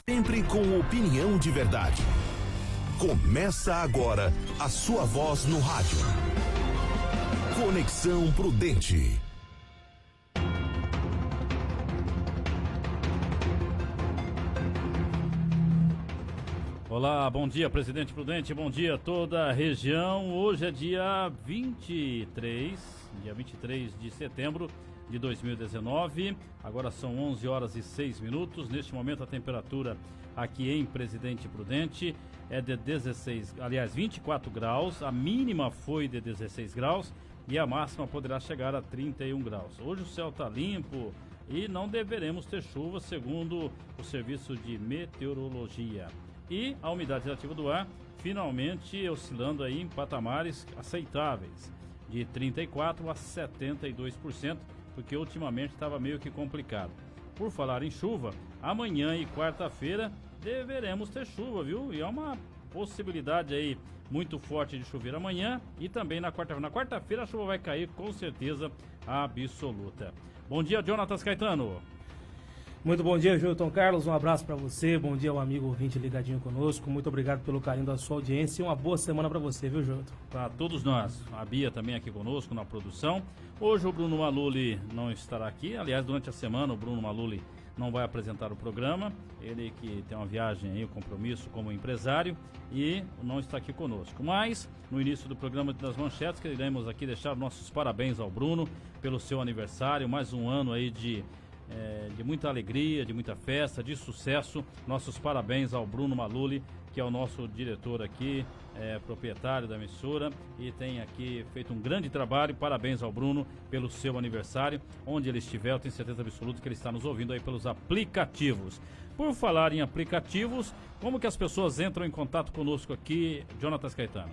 Sempre com opinião de verdade. Começa agora a sua voz no rádio. Conexão Prudente. Olá, bom dia, presidente Prudente, bom dia a toda a região. Hoje é dia 23 de setembro de 2019. Agora são 11 horas e 6 minutos. Neste momento a temperatura aqui em Presidente Prudente é de 24 graus. A mínima foi de 16 graus e a máxima poderá chegar a 31 graus. Hoje o céu está limpo e não deveremos ter chuva, segundo o Serviço de Meteorologia. E a umidade relativa do ar finalmente oscilando aí em patamares aceitáveis, de 34% a 72%, porque ultimamente estava meio que complicado. Por falar em chuva, amanhã e quarta-feira deveremos ter chuva, viu? E é uma possibilidade aí muito forte de chover amanhã e também na quarta-feira. Na quarta-feira a chuva vai cair com certeza absoluta. Bom dia, Jonatas Caetano. Muito bom dia, Júlio Carlos, um abraço para você, bom dia ao amigo ouvinte ligadinho conosco, muito obrigado pelo carinho da sua audiência e uma boa semana para você, viu, Júlio? Para todos nós, a Bia também aqui conosco na produção. Hoje o Bruno Maluli não estará aqui, aliás, durante a semana o Bruno Maluli não vai apresentar o programa, ele que tem uma viagem aí, um compromisso como empresário e não está aqui conosco. Mas, no início do programa das manchetes, queremos aqui deixar nossos parabéns ao Bruno pelo seu aniversário, mais um ano aí de muita alegria, de muita festa, de sucesso. Nossos parabéns ao Bruno Maluli, que é o nosso diretor aqui, proprietário da emissora e tem aqui feito um grande trabalho. Parabéns ao Bruno pelo seu aniversário. Onde ele estiver, eu tenho certeza absoluta que ele está nos ouvindo aí pelos aplicativos. Por falar em aplicativos, como que as pessoas entram em contato conosco aqui, Jonatas Caetano?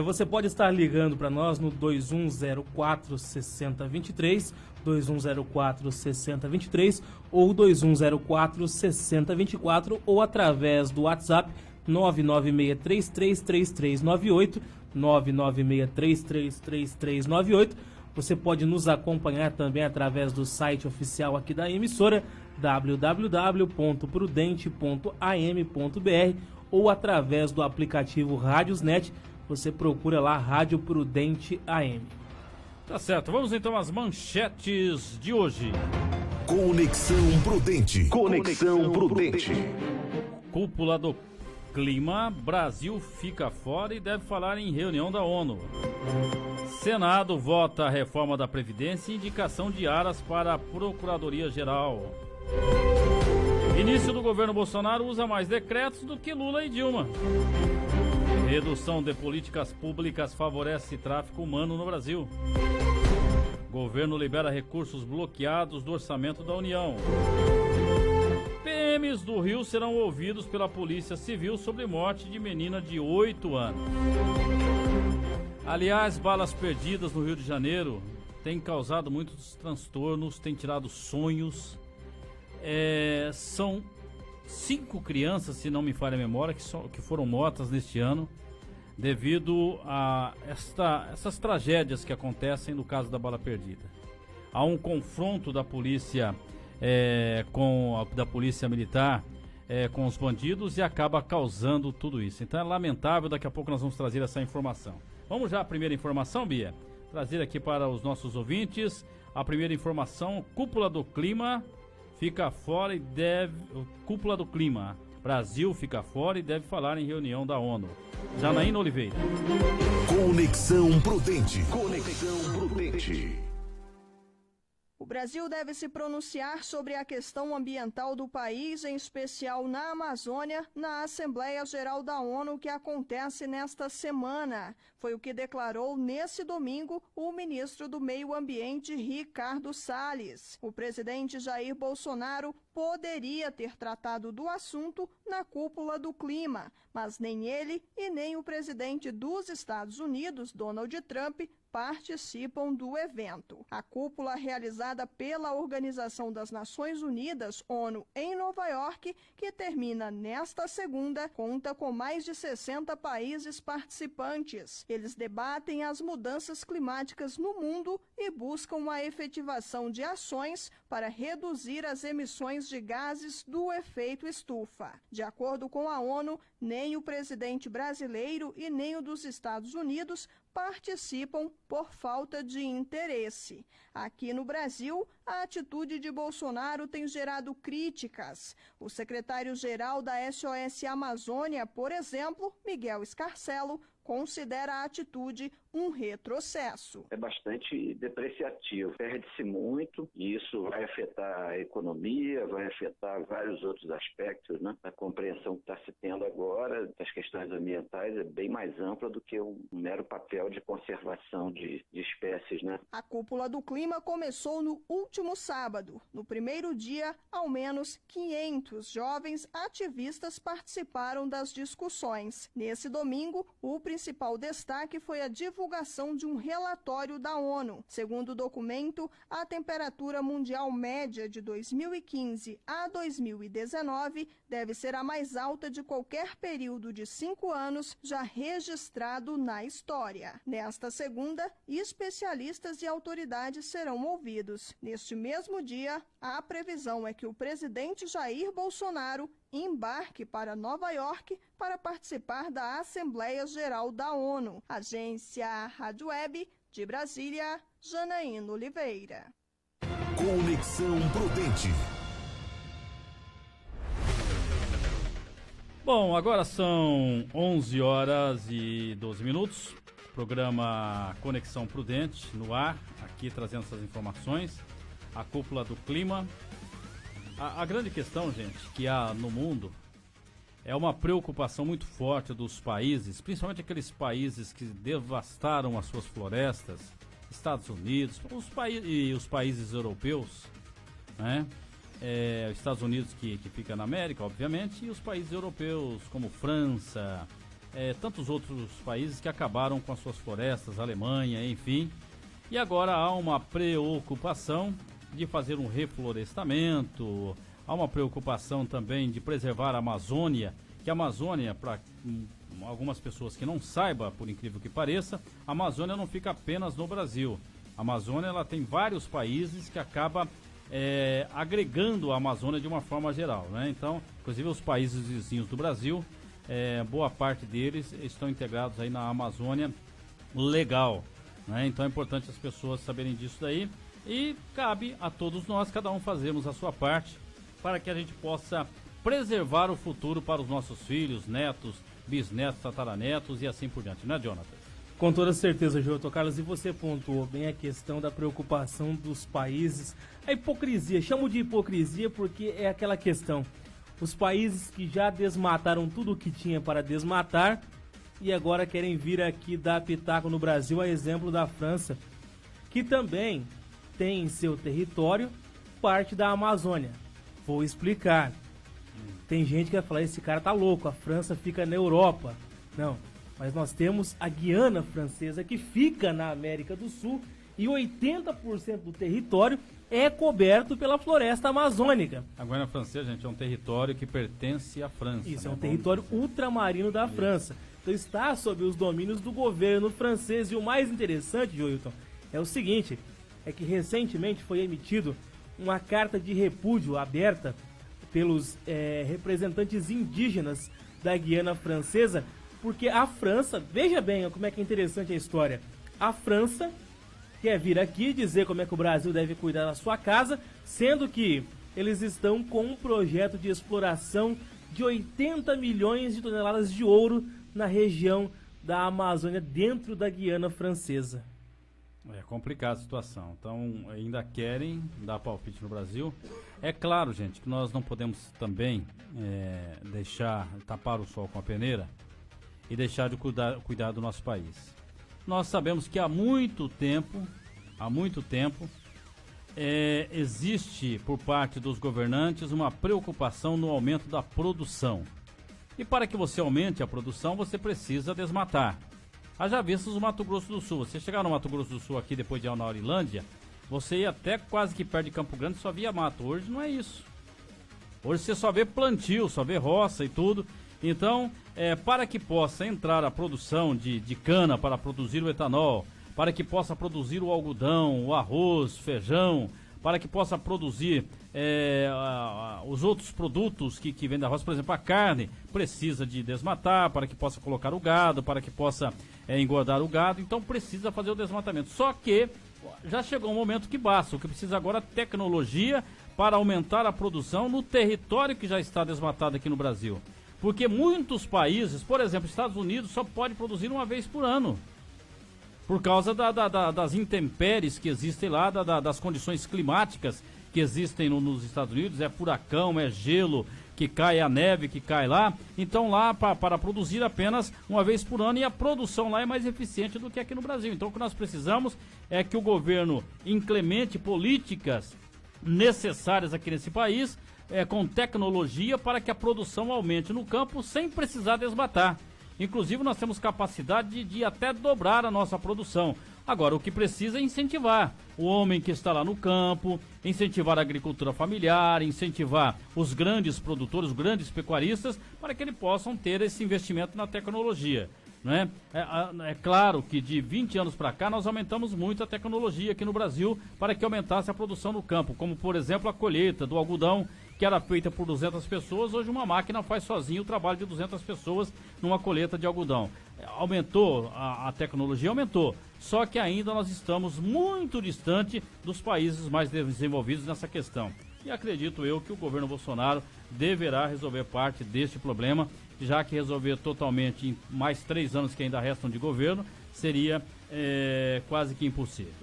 Você pode estar ligando para nós no 2104-6023, 2104-6023 ou 2104-6024 ou através do WhatsApp 996333398, 996333398. Você pode nos acompanhar também através do site oficial aqui da emissora, www.prudente.am.br ou através do aplicativo Rádiosnet. Você procura lá Rádio Prudente AM. Tá certo, vamos então às manchetes de hoje. Conexão Prudente. Conexão Prudente. Cúpula do Clima, Brasil fica fora e deve falar em reunião da ONU. Senado vota a reforma da Previdência e indicação de aras para a Procuradoria-Geral. Início do governo Bolsonaro usa mais decretos do que Lula e Dilma. Redução de políticas públicas favorece tráfico humano no Brasil. Governo libera recursos bloqueados do orçamento da União. PMs do Rio serão ouvidos pela Polícia Civil sobre morte de menina de 8 anos. Aliás, balas perdidas no Rio de Janeiro têm causado muitos transtornos, têm tirado sonhos. São 5 crianças, se não me falha a memória, que foram mortas neste ano devido a essas tragédias que acontecem no caso da bala perdida. Há um confronto da polícia da polícia militar com os bandidos e acaba causando tudo isso. Então é lamentável, daqui a pouco nós vamos trazer essa informação. Vamos já à primeira informação, Bia? Trazer aqui para os nossos ouvintes a primeira informação: Cúpula do Clima fica fora e Cúpula do Clima. Brasil fica fora e deve falar em reunião da ONU. Janaína Oliveira. Conexão Prudente. Conexão Prudente. O Brasil deve se pronunciar sobre a questão ambiental do país, em especial na Amazônia, na Assembleia Geral da ONU, que acontece nesta semana. Foi o que declarou nesse domingo o ministro do Meio Ambiente, Ricardo Salles. O presidente Jair Bolsonaro poderia ter tratado do assunto na Cúpula do Clima, mas nem ele e nem o presidente dos Estados Unidos, Donald Trump, participam do evento. A cúpula, realizada pela Organização das Nações Unidas, ONU, em Nova York, que termina nesta segunda, conta com mais de 60 países participantes. Eles debatem as mudanças climáticas no mundo e buscam a efetivação de ações para reduzir as emissões de gases do efeito estufa. De acordo com a ONU, nem o presidente brasileiro e nem o dos Estados Unidos participam por falta de interesse. Aqui no Brasil, a atitude de Bolsonaro tem gerado críticas. O secretário-geral da SOS Amazônia, por exemplo, Miguel Scarcelo, considera a atitude um retrocesso. É bastante depreciativo, perde-se muito e isso vai afetar a economia, vai afetar vários outros aspectos, né? A compreensão que está se tendo agora das questões ambientais é bem mais ampla do que um mero papel de conservação de espécies, né? A Cúpula do Clima começou no último sábado. No primeiro dia, ao menos 500 jovens ativistas participaram das discussões. Nesse domingo, o principal destaque foi a divulgação de um relatório da ONU. Segundo o documento, a temperatura mundial média de 2015 a 2019 deve ser a mais alta de qualquer período de 5 anos já registrado na história. Nesta segunda, especialistas e autoridades serão ouvidos. Neste mesmo dia, a previsão é que o presidente Jair Bolsonaro embarque para Nova York para participar da Assembleia Geral da ONU. Agência Rádio Web de Brasília, Janaína Oliveira. Conexão Prudente. Bom, agora são 11 horas e 12 minutos. Programa Conexão Prudente no ar, aqui trazendo essas informações. A Cúpula do Clima. A grande questão, gente, que há no mundo é uma preocupação muito forte dos países, principalmente aqueles países que devastaram as suas florestas, Estados Unidos, e os países europeus, né? Estados Unidos que fica na América, obviamente, e os países europeus como França, tantos outros países que acabaram com as suas florestas, Alemanha, enfim. E agora há uma preocupação de fazer um reflorestamento, há uma preocupação também de preservar a Amazônia, que a Amazônia, para algumas pessoas que não saibam, por incrível que pareça, a Amazônia não fica apenas no Brasil. A Amazônia ela tem vários países que acaba agregando a Amazônia de uma forma geral, né? Então, inclusive os países vizinhos do Brasil, boa parte deles estão integrados aí na Amazônia legal, né? Então é importante as pessoas saberem disso daí. E cabe a todos nós, cada um fazermos a sua parte, para que a gente possa preservar o futuro para os nossos filhos, netos, bisnetos, tataranetos e assim por diante, né, Jonathan? Com toda certeza, Júlio Carlos, e você pontuou bem a questão da preocupação dos países, a hipocrisia, chamo de hipocrisia porque é aquela questão, os países que já desmataram tudo o que tinha para desmatar e agora querem vir aqui dar pitaco no Brasil, a exemplo da França, que também tem em seu território parte da Amazônia. Vou explicar. Tem gente que vai falar, esse cara tá louco, a França fica na Europa. Não, mas nós temos a Guiana Francesa que fica na América do Sul e 80% do território é coberto pela floresta amazônica. A Guiana Francesa, gente, é um território que pertence à França. Isso, né? É um território ultramarino da França. Então está sob os domínios do governo francês. E o mais interessante, Joilton, é o seguinte, é que recentemente foi emitido uma carta de repúdio aberta pelos representantes indígenas da Guiana Francesa, porque a França, veja bem como é que é interessante a história, a França quer vir aqui dizer como é que o Brasil deve cuidar da sua casa, sendo que eles estão com um projeto de exploração de 80 milhões de toneladas de ouro na região da Amazônia, dentro da Guiana Francesa. É complicada a situação, então ainda querem dar palpite no Brasil. É claro, gente, que nós não podemos também deixar tapar o sol com a peneira e deixar de cuidar do nosso país. Nós sabemos que há muito tempo, existe por parte dos governantes uma preocupação no aumento da produção. E para que você aumente a produção, você precisa desmatar. Haja vistas o Mato Grosso do Sul. Você chegar no Mato Grosso do Sul aqui depois de Aurilândia, você ia até quase que perto de Campo Grande, só via mato. Hoje não é isso. Hoje você só vê plantio, só vê roça e tudo. Então, para que possa entrar a produção de cana para produzir o etanol, para que possa produzir o algodão, o arroz, feijão, para que possa produzir os outros produtos que vêm da roça. Por exemplo, a carne precisa de desmatar para que possa colocar o gado, para que possa engordar o gado, então precisa fazer o desmatamento. Só que já chegou um momento que basta, o que precisa agora é tecnologia para aumentar a produção no território que já está desmatado aqui no Brasil. Porque muitos países, por exemplo, Estados Unidos, só pode produzir uma vez por ano. Por causa das intempéries que existem lá, das condições climáticas que existem nos Estados Unidos, é furacão, é gelo que cai, a neve que cai lá. Então lá para produzir apenas uma vez por ano, e a produção lá é mais eficiente do que aqui no Brasil. Então o que nós precisamos é que o governo implemente políticas necessárias aqui nesse país, com tecnologia, para que a produção aumente no campo sem precisar desmatar. Inclusive nós temos capacidade de até dobrar a nossa produção. Agora, o que precisa é incentivar o homem que está lá no campo, incentivar a agricultura familiar, incentivar os grandes produtores, os grandes pecuaristas, para que eles possam ter esse investimento na tecnologia. Né? É claro que de 20 anos para cá nós aumentamos muito a tecnologia aqui no Brasil para que aumentasse a produção no campo, como por exemplo a colheita do algodão, que era feita por 200 pessoas, hoje uma máquina faz sozinho o trabalho de 200 pessoas numa colheita de algodão. Aumentou, a tecnologia aumentou, só que ainda nós estamos muito distante dos países mais desenvolvidos nessa questão. E acredito eu que o governo Bolsonaro deverá resolver parte deste problema, já que resolver totalmente em mais 3 anos que ainda restam de governo seria quase que impossível.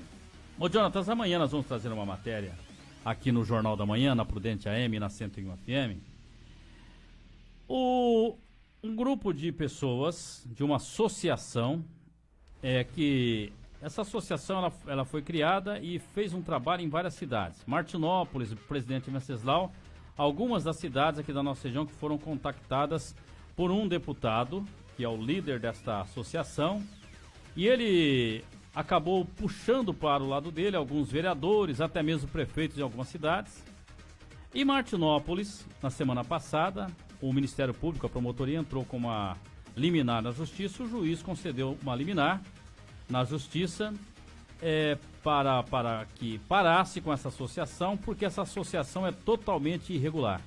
Ô Jonatas, amanhã nós vamos trazer uma matéria aqui no Jornal da Manhã, na Prudente AM, na 101 FM. Um grupo de pessoas de uma associação, que essa associação ela foi criada e fez um trabalho em várias cidades. Martinópolis, Presidente Venceslau, algumas das cidades aqui da nossa região que foram contactadas por um deputado, que é o líder desta associação, e ele acabou puxando para o lado dele alguns vereadores, até mesmo prefeitos de algumas cidades. Em Martinópolis, na semana passada, o Ministério Público, a promotoria, entrou com uma liminar na justiça. O juiz concedeu uma liminar na justiça para que parasse com essa associação, porque essa associação é totalmente irregular.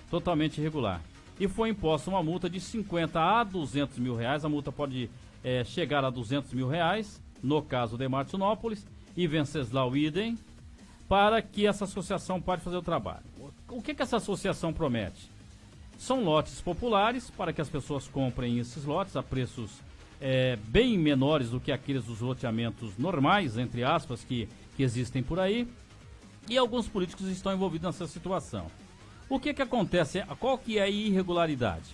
Totalmente irregular. E foi imposta uma multa de 50 a 200 mil reais. A multa pode chegar a 200 mil reais, no caso de Martinópolis, e Venceslau idem, para que essa associação pare fazer o trabalho. O que essa associação promete? São lotes populares para que as pessoas comprem esses lotes a preços bem menores do que aqueles dos loteamentos normais, entre aspas, que existem por aí, e alguns políticos estão envolvidos nessa situação. O que acontece? Qual que é a irregularidade?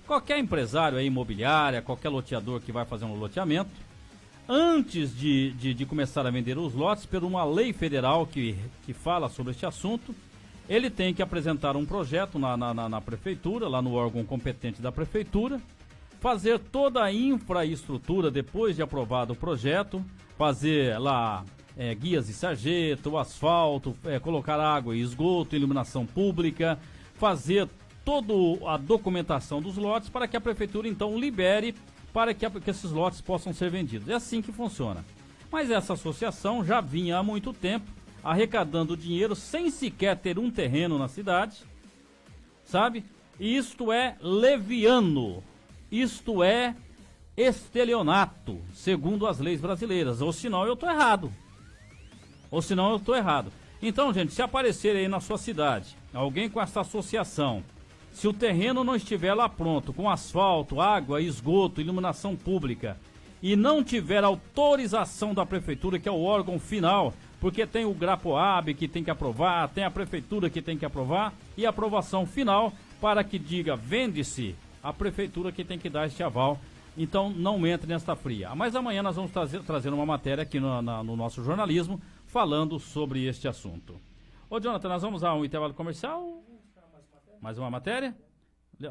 Qualquer empresário imobiliária, qualquer loteador que vai fazer um loteamento, antes de começar a vender os lotes, por uma lei federal que fala sobre este assunto, ele tem que apresentar um projeto na prefeitura, lá no órgão competente da prefeitura, fazer toda a infraestrutura depois de aprovado o projeto, fazer lá guias de sarjeta, o asfalto, colocar água e esgoto, iluminação pública, fazer toda a documentação dos lotes para que a prefeitura então libere para que esses lotes possam ser vendidos. É assim que funciona. Mas essa associação já vinha há muito tempo arrecadando dinheiro sem sequer ter um terreno na cidade, sabe? E isto é leviano, isto é estelionato, segundo as leis brasileiras, ou senão eu estou errado. Então, gente, se aparecer aí na sua cidade alguém com essa associação, se o terreno não estiver lá pronto, com asfalto, água, esgoto, iluminação pública, e não tiver autorização da prefeitura, que é o órgão final, porque tem o GRAPOAB que tem que aprovar, tem a prefeitura que tem que aprovar, e a aprovação final para que diga vende-se, a prefeitura que tem que dar este aval. Então não entre nesta fria. Mas amanhã nós vamos trazer uma matéria aqui no nosso jornalismo falando sobre este assunto. Ô Jonathan, nós vamos a um intervalo comercial? Mais uma matéria?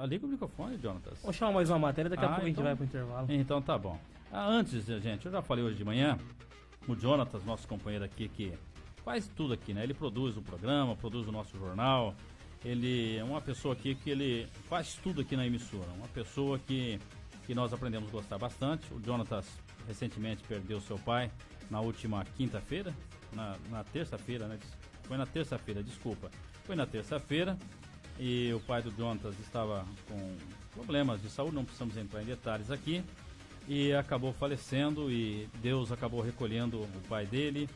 Liga o microfone, Jonathan. Vou chamar mais uma matéria, daqui a pouco a gente vai pro intervalo. Então tá bom. Antes, gente, eu já falei hoje de manhã, o Jonathan, nosso companheiro aqui, que faz tudo aqui, né? Ele produz o programa, produz o nosso jornal. Ele é uma pessoa aqui que ele faz tudo aqui na emissora. Uma pessoa que nós aprendemos a gostar bastante. O Jonathan recentemente perdeu seu pai na última quinta-feira, na terça-feira, né? Foi na terça-feira, desculpa. Foi na terça-feira e o pai do Jonatas estava com problemas de saúde, não precisamos entrar em detalhes aqui, e acabou falecendo e Deus acabou recolhendo o pai dele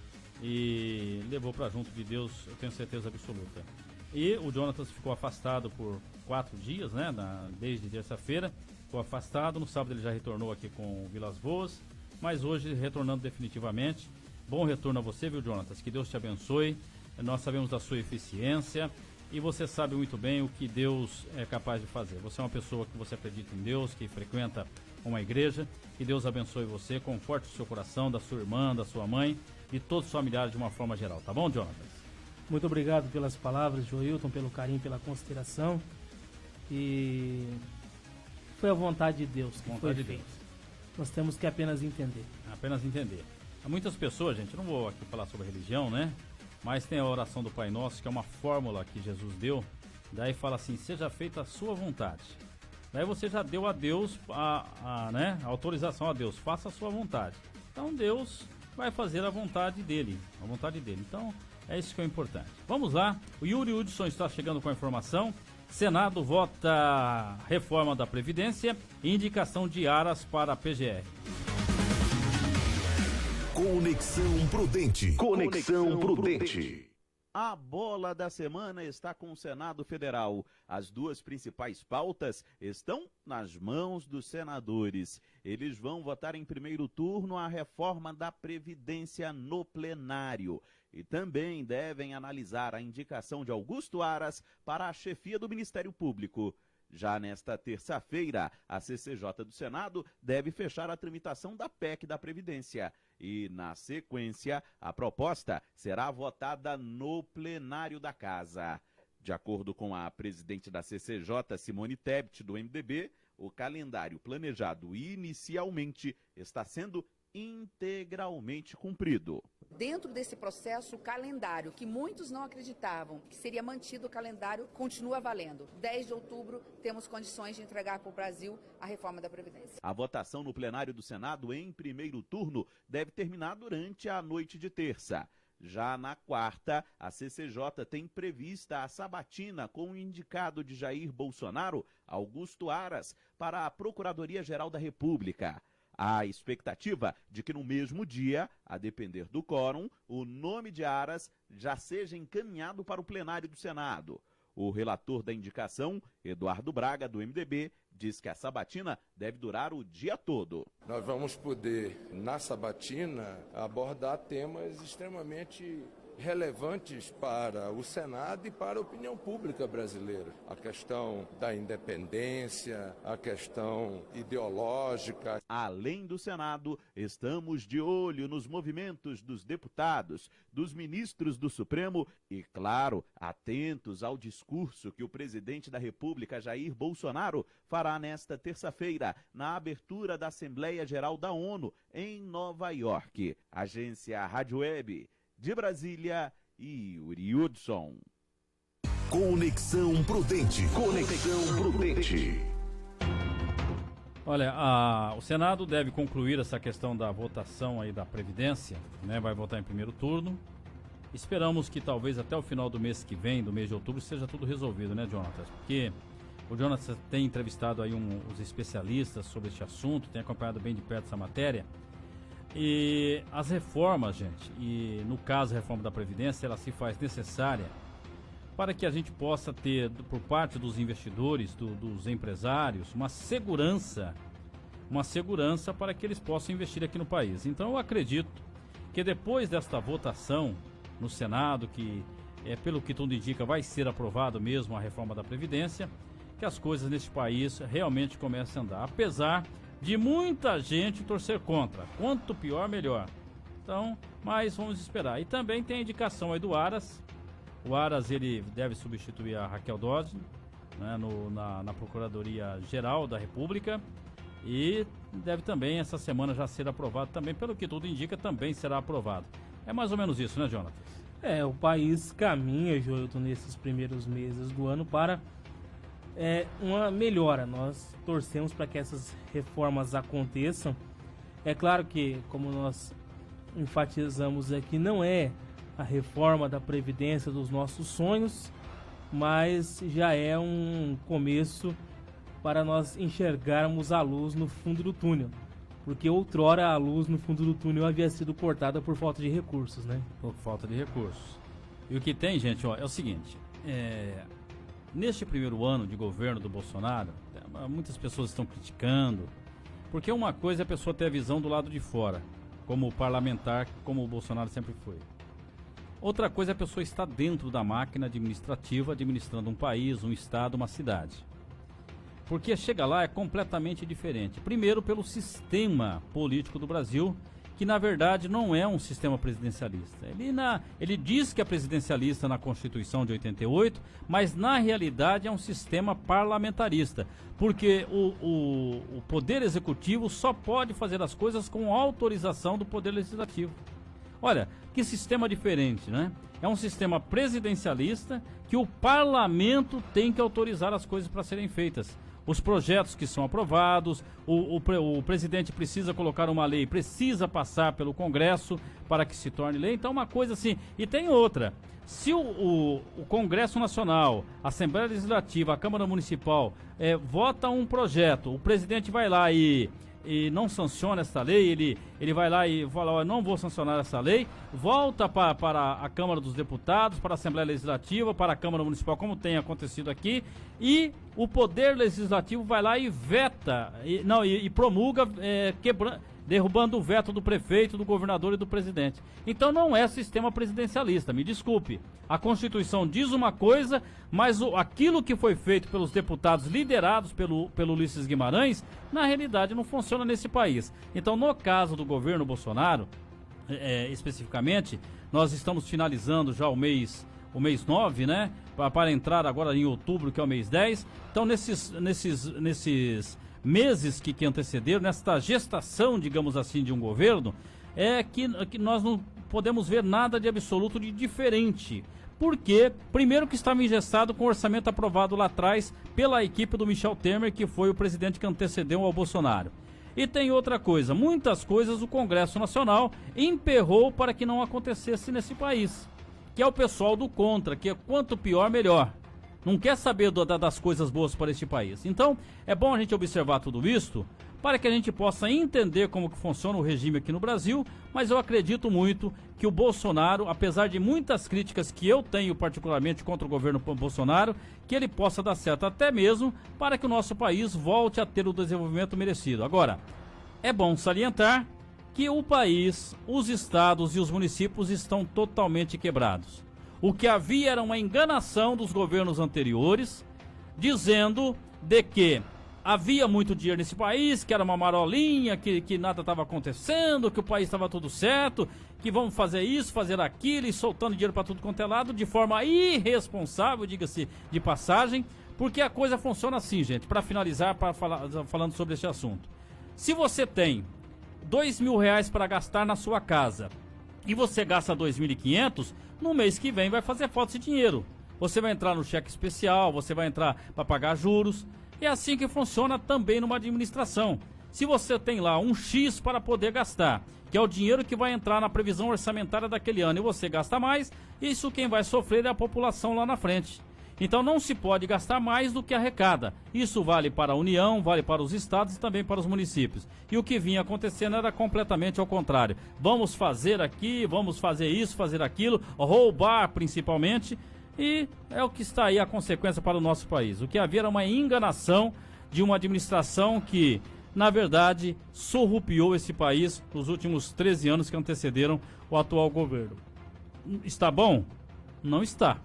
e levou para junto de Deus, eu tenho certeza absoluta. E o Jonatas ficou afastado por 4 dias, né, desde terça-feira, ficou afastado, no sábado ele já retornou aqui com o Vilas Boas, mas hoje retornando definitivamente. Bom retorno a você, viu, Jonatas? Que Deus te abençoe. Nós sabemos da sua eficiência e você sabe muito bem o que Deus é capaz de fazer. Você é uma pessoa que você acredita em Deus, que frequenta uma igreja. Que Deus abençoe você, conforte o seu coração, da sua irmã, da sua mãe e todos os familiares de uma forma geral. Tá bom, Jonatas? Muito obrigado pelas palavras, Joilton, pelo carinho, pela consideração. E foi a vontade de Deus que foi feito. Nós temos que apenas entender. Apenas entender. Há muitas pessoas, gente, eu não vou aqui falar sobre religião, né? Mas tem a oração do Pai Nosso, que é uma fórmula que Jesus deu. Daí fala assim, seja feita a sua vontade. Daí você já deu a Deus a autorização a Deus, faça a sua vontade. Então Deus vai fazer a vontade dele, Então é isso que é importante. Vamos lá, o Yuri Hudson está chegando com a informação. Senado vota reforma da Previdência e indicação de Aras para a PGR. Conexão Prudente. Conexão Prudente. A bola da semana está com o Senado Federal. As 2 principais pautas estão nas mãos dos senadores. Eles vão votar em primeiro turno a reforma da Previdência no plenário. E também devem analisar a indicação de Augusto Aras para a chefia do Ministério Público. Já nesta terça-feira, a CCJ do Senado deve fechar a tramitação da PEC da Previdência. E, na sequência, a proposta será votada no plenário da Casa. De acordo com a presidente da CCJ, Simone Tebet, do MDB, o calendário planejado inicialmente está sendo integralmente cumprido. Dentro desse processo, o calendário, que muitos não acreditavam que seria mantido, o calendário continua valendo. 10 de outubro, temos condições de entregar para o Brasil a reforma da Previdência. A votação no plenário do Senado em primeiro turno deve terminar durante a noite de terça. Já na quarta, a CCJ tem prevista a sabatina com o indicado de Jair Bolsonaro, Augusto Aras, para a Procuradoria-Geral da República. Há expectativa de que no mesmo dia, a depender do quórum, o nome de Aras já seja encaminhado para o plenário do Senado. O relator da indicação, Eduardo Braga, do MDB, diz que a sabatina deve durar o dia todo. Nós vamos poder, na sabatina, abordar temas extremamente relevantes para o Senado e para a opinião pública brasileira. A questão da independência, a questão ideológica. Além do Senado, estamos de olho nos movimentos dos deputados, dos ministros do Supremo e, claro, atentos ao discurso que o presidente da República, Jair Bolsonaro, fará nesta terça-feira, na abertura da Assembleia Geral da ONU, em Nova York. Agência Rádio Web. De Brasília, Yuri Hudson. Conexão Prudente. Conexão Prudente. Olha, o Senado deve concluir essa questão da votação aí da Previdência, né? Vai votar em primeiro turno. Esperamos que talvez até o final do mês que vem, do mês de outubro, seja tudo resolvido, né, Jonatas? Porque o Jonatas tem entrevistado aí os especialistas sobre este assunto, tem acompanhado bem de perto essa matéria. E as reformas, gente, e no caso a reforma da Previdência, ela se faz necessária para que a gente possa ter, por parte dos investidores, dos empresários, uma segurança para que eles possam investir aqui no país. Então eu acredito que depois desta votação no Senado, que pelo que tudo indica vai ser aprovado mesmo a reforma da Previdência, que as coisas neste país realmente comecem a andar, apesar de muita gente torcer contra. Quanto pior, melhor. Então, mas vamos esperar. E também tem a indicação aí do Aras. O Aras, ele deve substituir a Raquel Dodge, né, na Procuradoria-Geral da República. E deve também, essa semana, já ser aprovado também. Pelo que tudo indica, também será aprovado. É mais ou menos isso, né, Jonathan? O país caminha, Joilton, nesses primeiros meses do ano para uma melhora. Nós torcemos para que essas reformas aconteçam. É claro que, como nós enfatizamos aqui, não é a reforma da Previdência dos nossos sonhos, mas já é um começo para nós enxergarmos a luz no fundo do túnel. Porque outrora a luz no fundo do túnel havia sido cortada por falta de recursos, né? Por falta de recursos. E o que tem, gente, ó, é o seguinte, neste primeiro ano de governo do Bolsonaro, muitas pessoas estão criticando, porque uma coisa é a pessoa ter a visão do lado de fora, como parlamentar, como o Bolsonaro sempre foi. Outra coisa é a pessoa estar dentro da máquina administrativa, administrando um país, um estado, uma cidade. Porque chega lá é completamente diferente. Primeiro pelo sistema político do Brasil, que na verdade não é um sistema presidencialista. Ele diz que é presidencialista na Constituição de 88, mas na realidade é um sistema parlamentarista, porque o Poder Executivo só pode fazer as coisas com autorização do Poder Legislativo. Olha, que sistema diferente, né? É um sistema presidencialista que o parlamento tem que autorizar as coisas para serem feitas. Os projetos que são aprovados, o presidente precisa colocar uma lei, precisa passar pelo Congresso para que se torne lei. Então, uma coisa assim. E tem outra. Se o Congresso Nacional, a Assembleia Legislativa, a Câmara Municipal vota um projeto, o presidente vai lá e não sanciona essa lei, ele vai lá e fala, eu não vou sancionar essa lei, volta para a Câmara dos Deputados, para a Assembleia Legislativa, para a Câmara Municipal, como tem acontecido aqui, e o Poder Legislativo vai lá e veta, e promulga, derrubando o veto do prefeito, do governador e do presidente. Então não é sistema presidencialista, me desculpe. A Constituição diz uma coisa, mas aquilo que foi feito pelos deputados liderados pelo Ulisses Guimarães, na realidade não funciona nesse país. Então, no caso do governo Bolsonaro, especificamente, nós estamos finalizando já o mês 9, né? Para entrar agora em outubro, que é o mês 10. Então, nesses meses que antecederam, nesta gestação, digamos assim, de um governo, que nós não podemos ver nada de absoluto de diferente. Porque, primeiro que estava engessado com o orçamento aprovado lá atrás pela equipe do Michel Temer, que foi o presidente que antecedeu ao Bolsonaro. E tem outra coisa, muitas coisas o Congresso Nacional emperrou para que não acontecesse nesse país, que é o pessoal do contra, que é quanto pior, melhor. Não quer saber das coisas boas para este país. Então, é bom a gente observar tudo isso para que a gente possa entender como que funciona o regime aqui no Brasil, mas eu acredito muito que o Bolsonaro, apesar de muitas críticas que eu tenho particularmente contra o governo Bolsonaro, que ele possa dar certo até mesmo para que o nosso país volte a ter o desenvolvimento merecido. Agora, é bom salientar que o país, os estados e os municípios estão totalmente quebrados. O que havia era uma enganação dos governos anteriores, dizendo de que havia muito dinheiro nesse país, que era uma marolinha, que nada estava acontecendo, que o país estava tudo certo, que vamos fazer isso, fazer aquilo, e soltando dinheiro para tudo quanto é lado, de forma irresponsável, diga-se de passagem, porque a coisa funciona assim, gente, para finalizar, falando sobre esse assunto. Se você tem R$2.000 para gastar na sua casa, e você gasta 2.500, no mês que vem vai fazer falta esse dinheiro. Você vai entrar no cheque especial, você vai entrar para pagar juros. É assim que funciona também numa administração. Se você tem lá um X para poder gastar, que é o dinheiro que vai entrar na previsão orçamentária daquele ano, e você gasta mais, isso quem vai sofrer é a população lá na frente. Então não se pode gastar mais do que arrecada. Isso vale para a União, vale para os estados e também para os municípios. E o que vinha acontecendo era completamente ao contrário. Vamos fazer aqui, vamos fazer isso, fazer aquilo, roubar principalmente. E é o que está aí a consequência para o nosso país. O que havia era uma enganação de uma administração que, na verdade, surrupiou esse país nos últimos 13 anos que antecederam o atual governo. Está bom? Não está.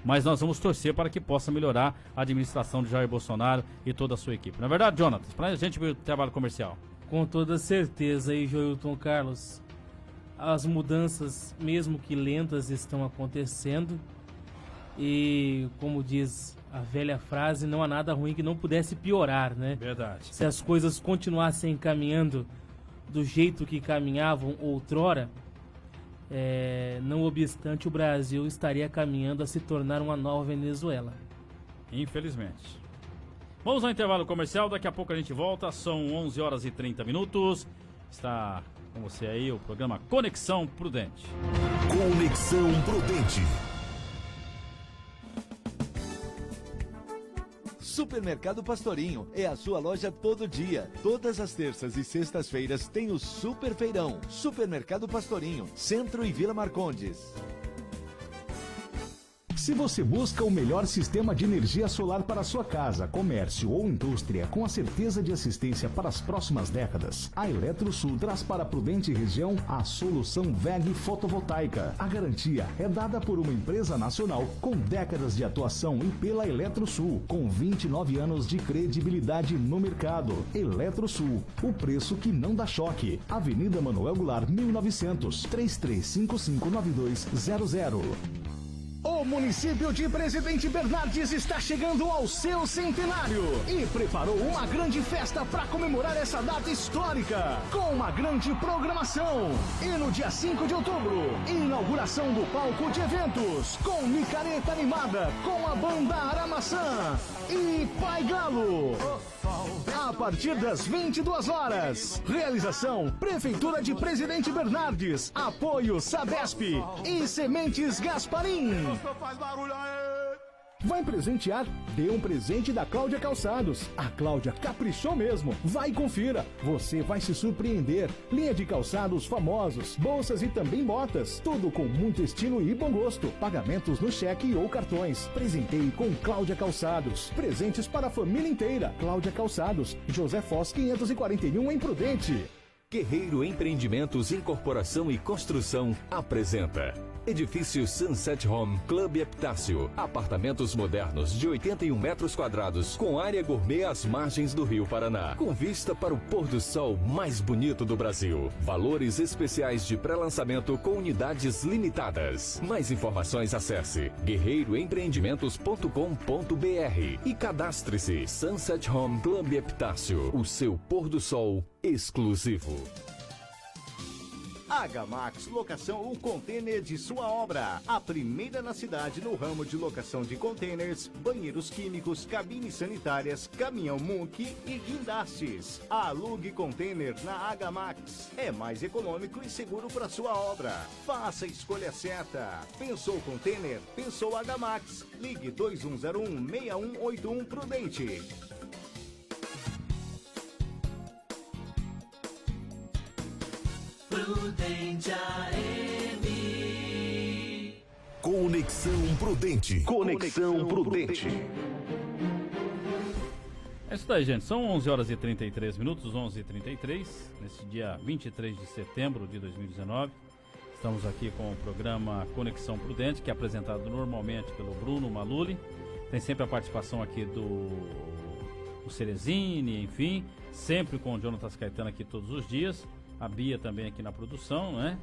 Mas nós vamos torcer para que possa melhorar a administração de Jair Bolsonaro e toda a sua equipe. Na verdade, Jonatas, para a gente ver o trabalho comercial. Com toda certeza aí, Joilton Carlos, as mudanças, mesmo que lentas, estão acontecendo. E, como diz a velha frase, não há nada ruim que não pudesse piorar, né? Verdade. Se as coisas continuassem caminhando do jeito que caminhavam outrora, não obstante, o Brasil estaria caminhando a se tornar uma nova Venezuela. Infelizmente. Vamos ao intervalo comercial, daqui a pouco a gente volta, são 11h30. Está com você aí o programa Conexão Prudente. Conexão Prudente. Supermercado Pastorinho é a sua loja todo dia. Todas as terças e sextas-feiras tem o Super Feirão. Supermercado Pastorinho, Centro e Vila Marcondes. Se você busca o melhor sistema de energia solar para sua casa, comércio ou indústria, com a certeza de assistência para as próximas décadas, a Eletrosul traz para a Prudente Região a solução WEG Fotovoltaica. A garantia é dada por uma empresa nacional com décadas de atuação e pela Eletrosul, com 29 anos de credibilidade no mercado. Eletrosul, o preço que não dá choque. Avenida Manuel Goulart, 1900, 33559200. O município de Presidente Bernardes está chegando ao seu centenário e preparou uma grande festa para comemorar essa data histórica, com uma grande programação. E no dia 5 de outubro, inauguração do palco de eventos, com micareta animada, com a banda Aramaçã e Pai Galo. A partir das 22 horas. Realização: Prefeitura de Presidente Bernardes. Apoio Sabesp e Sementes Gasparim. Vai presentear? Dê um presente da Cláudia Calçados. A Cláudia caprichou mesmo. Vai e confira. Você vai se surpreender. Linha de calçados famosos, bolsas e também botas. Tudo com muito estilo e bom gosto. Pagamentos no cheque ou cartões. Presenteie com Cláudia Calçados. Presentes para a família inteira. Cláudia Calçados. José Foz 541 em Prudente. Guerreiro Empreendimentos, Incorporação e Construção apresenta Edifício Sunset Home Club Epitácio. Apartamentos modernos de 81 metros quadrados com área gourmet às margens do Rio Paraná, com vista para o pôr do sol mais bonito do Brasil. Valores especiais de pré-lançamento com unidades limitadas. Mais informações, acesse guerreiroempreendimentos.com.br e cadastre-se. Sunset Home Club Epitácio, o seu pôr do sol exclusivo. Agamax Locação, o container de sua obra. A primeira na cidade no ramo de locação de containers, banheiros químicos, cabines sanitárias, caminhão Munk e guindastes. Alugue container na Agamax. É mais econômico e seguro para sua obra. Faça a escolha certa. Pensou container? Pensou Agamax. Ligue 2101-6181 Prudente. Prudente AM. Conexão Prudente. Conexão Prudente. É isso daí, gente. São 11 horas e 33 minutos, 11h33, nesse dia 23 de setembro de 2019. Estamos aqui com o programa Conexão Prudente, que é apresentado normalmente pelo Bruno Maluli. Tem sempre a participação aqui do Cerezini, enfim, sempre com o Jonatas Caetano aqui todos os dias. A Bia também aqui na produção, né?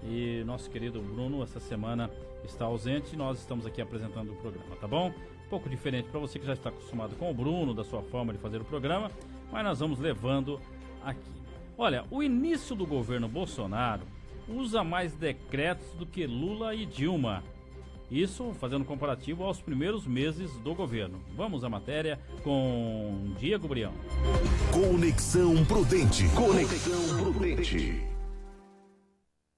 E nosso querido Bruno essa semana está ausente e nós estamos aqui apresentando o programa, tá bom? Um pouco diferente para você que já está acostumado com o Bruno, da sua forma de fazer o programa, mas nós vamos levando aqui. Olha, o início do governo Bolsonaro usa mais decretos do que Lula e Dilma. Isso fazendo comparativo aos primeiros meses do governo. Vamos à matéria com Diego Brião. Conexão Prudente. Conexão Prudente.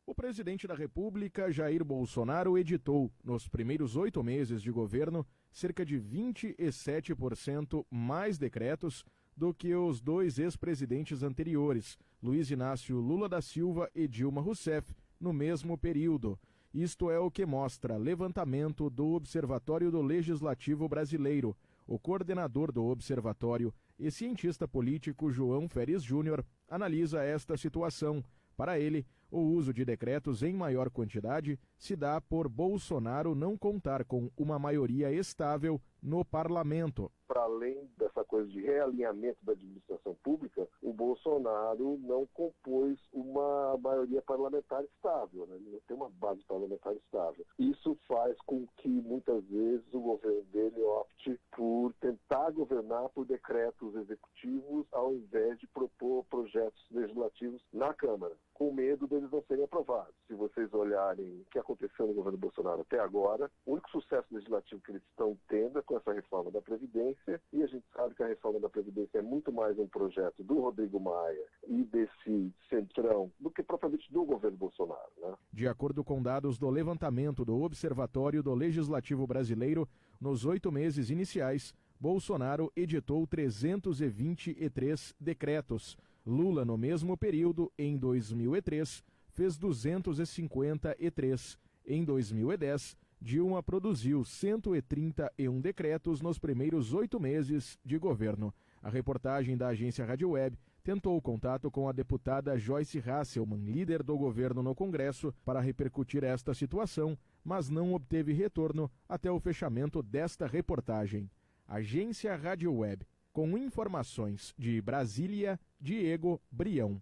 O presidente da República, Jair Bolsonaro, editou, nos primeiros 8 meses de governo, cerca de 27% mais decretos do que os dois ex-presidentes anteriores, Luiz Inácio Lula da Silva e Dilma Rousseff, no mesmo período. Isto é o que mostra levantamento do Observatório do Legislativo Brasileiro. O coordenador do observatório e cientista político João Feres Júnior analisa esta situação. Para ele, o uso de decretos em maior quantidade se dá por Bolsonaro não contar com uma maioria estável no parlamento. Para além dessa coisa de realinhamento da administração pública, o Bolsonaro não compôs uma maioria parlamentar estável, né? Ele não tem uma base parlamentar estável. Isso faz com que, muitas vezes, o governo dele opte por tentar governar por decretos executivos ao invés de propor projetos legislativos na Câmara, com medo deles não serem aprovados. Se vocês olharem o que aconteceu no governo Bolsonaro até agora, o único sucesso legislativo que eles estão tendo é com essa reforma da Previdência, e a gente sabe que a reforma da Previdência é muito mais um projeto do Rodrigo Maia e desse centrão do que propriamente do governo Bolsonaro, né? De De acordo com dados do levantamento do Observatório do Legislativo Brasileiro, nos 8 meses iniciais, Bolsonaro editou 323 decretos. Lula, no mesmo período, em 2003, fez 253. Em 2010, Dilma produziu 131 decretos nos primeiros 8 meses de governo. A reportagem da agência Rádio Web tentou contato com a deputada Joyce Hasselmann, líder do governo no Congresso, para repercutir esta situação, mas não obteve retorno até o fechamento desta reportagem. Agência Rádio Web, com informações de Brasília, Diego Brião.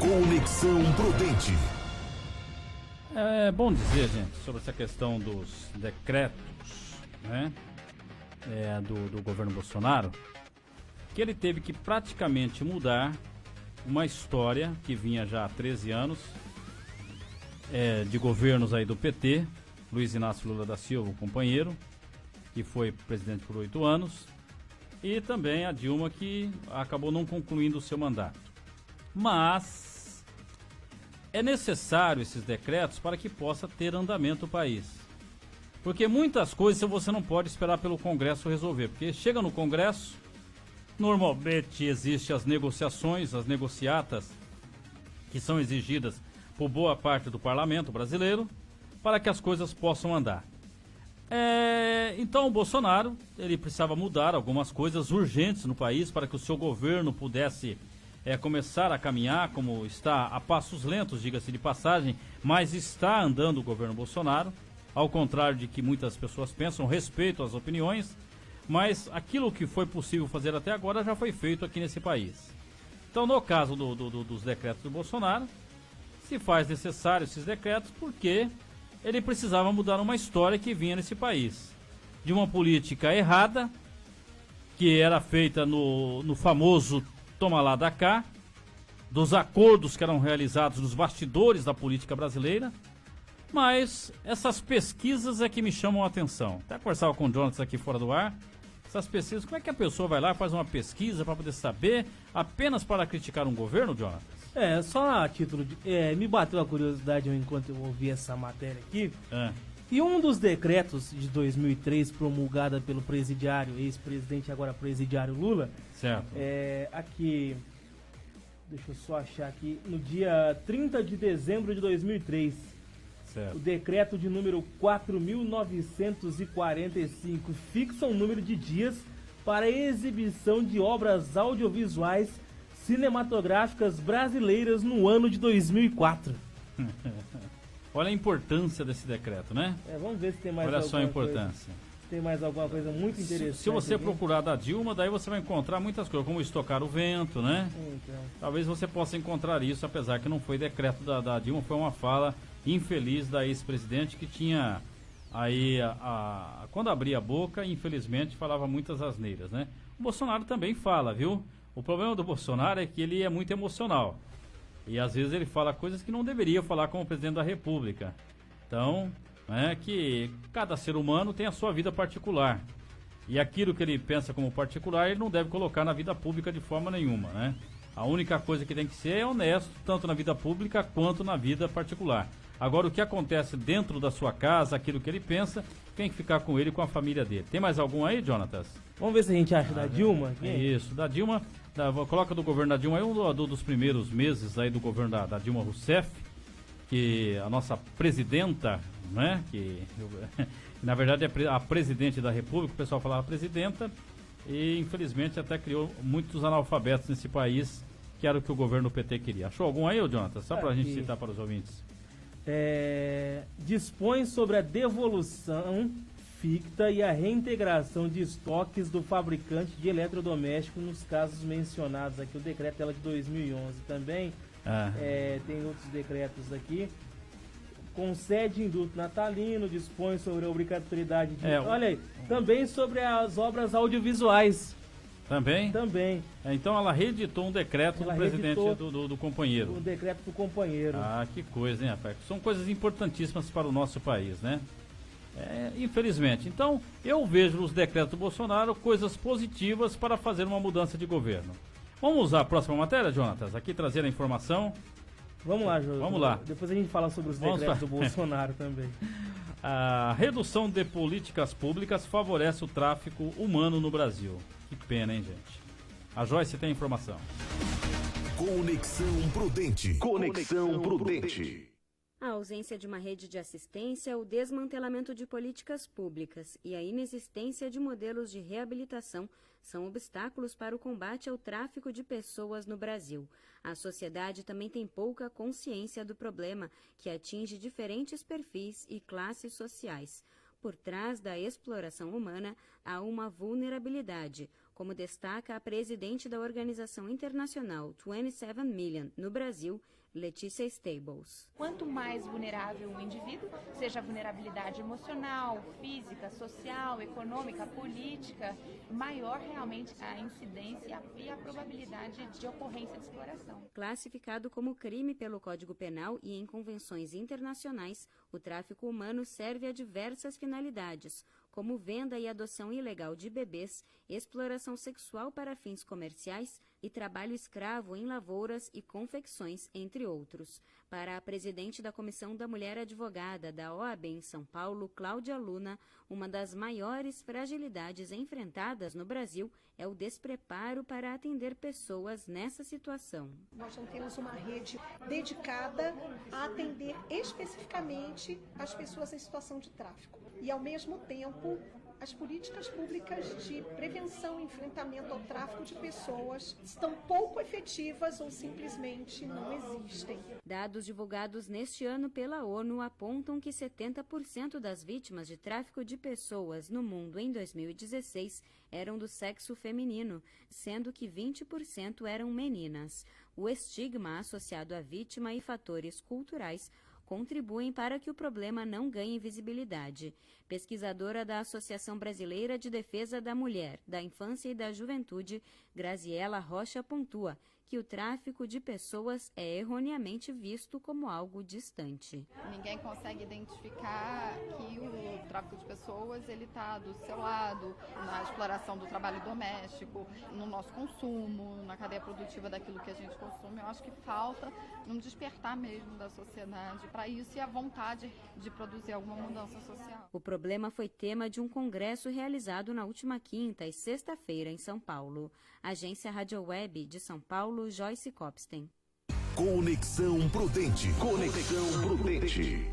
Conexão Prudente. É bom dizer, gente, sobre essa questão dos decretos, né, do governo Bolsonaro, que ele teve que praticamente mudar uma história que vinha já há 13 anos de governos aí do PT, Luiz Inácio Lula da Silva, o companheiro, que foi presidente por 8 anos, e também a Dilma, que acabou não concluindo o seu mandato. Mas é necessário esses decretos para que possa ter andamento o país. Porque muitas coisas você não pode esperar pelo Congresso resolver, porque chega no Congresso, normalmente existem as negociações, as negociatas, que são exigidas por boa parte do parlamento brasileiro, para que as coisas possam andar. Então o Bolsonaro, ele precisava mudar algumas coisas urgentes no país para que o seu governo pudesse começar a caminhar, como está a passos lentos, diga-se de passagem, mas está andando o governo Bolsonaro, ao contrário de que muitas pessoas pensam, respeito às opiniões, mas aquilo que foi possível fazer até agora já foi feito aqui nesse país. Então, no caso dos decretos do Bolsonaro, se faz necessário esses decretos porque ele precisava mudar uma história que vinha nesse país. De uma política errada, que era feita no famoso toma lá da cá, dos acordos que eram realizados nos bastidores da política brasileira, mas essas pesquisas é que me chamam a atenção. Até conversava com o Jonas aqui fora do ar. Essas pesquisas, como é que a pessoa vai lá e faz uma pesquisa para poder saber, apenas para criticar um governo, Jonas? Só a título de... me bateu a curiosidade enquanto eu ouvi essa matéria aqui. E um dos decretos de 2003, promulgada pelo presidiário, ex-presidente, agora presidiário Lula... Certo. Aqui... Deixa eu só achar aqui. No dia 30 de dezembro de 2003... Certo. O decreto de número 4.945 fixa um número de dias para exibição de obras audiovisuais cinematográficas brasileiras no ano de 2004. Olha a importância desse decreto, né? Vamos ver se tem mais Olha só a importância. Tem mais alguma coisa muito interessante. Se você aqui procurar da Dilma, daí você vai encontrar muitas coisas, como estocar o vento, né? Então. Talvez você possa encontrar isso, apesar que não foi decreto da Dilma, foi uma fala infeliz da ex-presidente que tinha aí, quando abria a boca, infelizmente, falava muitas asneiras, né? O Bolsonaro também fala, viu? O problema do Bolsonaro é que ele é muito emocional. E às vezes ele fala coisas que não deveria falar como presidente da República. Então, que cada ser humano tem a sua vida particular. E aquilo que ele pensa como particular, ele não deve colocar na vida pública de forma nenhuma, né? A única coisa que tem que ser é honesto, tanto na vida pública quanto na vida particular. Agora, o que acontece dentro da sua casa, aquilo que ele pensa, tem que ficar com ele e com a família dele. Tem mais algum aí, Jonatas? Vamos ver se a gente acha da Dilma. Isso, da Dilma. Coloca do governo da Dilma, um dos primeiros meses aí do governo da Dilma Rousseff, que a nossa presidenta, né, que na verdade é a presidente da República, o pessoal falava presidenta, e infelizmente até criou muitos analfabetos nesse país, que era o que o governo PT queria. Achou algum aí, Jonathan? Só pra gente citar para os ouvintes. Dispõe sobre a devolução ficta e a reintegração de estoques do fabricante de eletrodoméstico nos casos mencionados aqui. O decreto é de 2011 também. Tem outros decretos aqui. Concede indulto natalino, dispõe sobre a obrigatoriedade de... Olha aí, também sobre as obras audiovisuais. Também? Também. Então ela reeditou um decreto do presidente do companheiro. Um decreto do companheiro. Que coisa, hein, rapaz? São coisas importantíssimas para o nosso país, né? Infelizmente. Então, eu vejo nos decretos do Bolsonaro coisas positivas para fazer uma mudança de governo. Vamos usar a próxima matéria, Jonatas? Aqui trazer a informação Vamos lá, Jô. Vamos lá. Depois a gente fala sobre os decretos do Bolsonaro também. A redução de políticas públicas favorece o tráfico humano no Brasil. Que pena, hein, gente? A Joyce tem informação. Conexão Prudente. Conexão Prudente. A ausência de uma rede de assistência, o desmantelamento de políticas públicas e a inexistência de modelos de reabilitação são obstáculos para o combate ao tráfico de pessoas no Brasil. A sociedade também tem pouca consciência do problema, que atinge diferentes perfis e classes sociais. Por trás da exploração humana, há uma vulnerabilidade, como destaca a presidente da organização internacional 27 Million no Brasil, Letícia Stables. Quanto mais vulnerável o indivíduo, seja a vulnerabilidade emocional, física, social, econômica, política, maior realmente a incidência e a probabilidade de ocorrência de exploração. Classificado como crime pelo Código Penal e em convenções internacionais, o tráfico humano serve a diversas finalidades, como venda e adoção ilegal de bebês, exploração sexual para fins comerciais e trabalho escravo em lavouras e confecções, entre outros. Para a presidente da Comissão da Mulher Advogada da OAB em São Paulo, Cláudia Luna, uma das maiores fragilidades enfrentadas no Brasil é o despreparo para atender pessoas nessa situação. Nós não temos uma rede dedicada a atender especificamente as pessoas em situação de tráfico. E, ao mesmo tempo, as políticas públicas de prevenção e enfrentamento ao tráfico de pessoas estão pouco efetivas ou simplesmente não existem. Dados divulgados neste ano pela ONU apontam que 70% das vítimas de tráfico de pessoas no mundo em 2016 eram do sexo feminino, sendo que 20% eram meninas. O estigma associado à vítima e fatores culturais contribuem para que o problema não ganhe visibilidade. Pesquisadora da Associação Brasileira de Defesa da Mulher, da Infância e da Juventude, Graziela Rocha pontua que o tráfico de pessoas é erroneamente visto como algo distante. Ninguém consegue identificar que o tráfico de pessoas ele está do seu lado, na exploração do trabalho doméstico, no nosso consumo, na cadeia produtiva daquilo que a gente consome. Eu acho que falta um despertar mesmo da sociedade para isso e a vontade de produzir alguma mudança social. O problema foi tema de um congresso realizado na última quinta e sexta-feira em São Paulo. Agência Rádio Web de São Paulo, Joyce Copsten. Conexão Prudente. Conexão Prudente.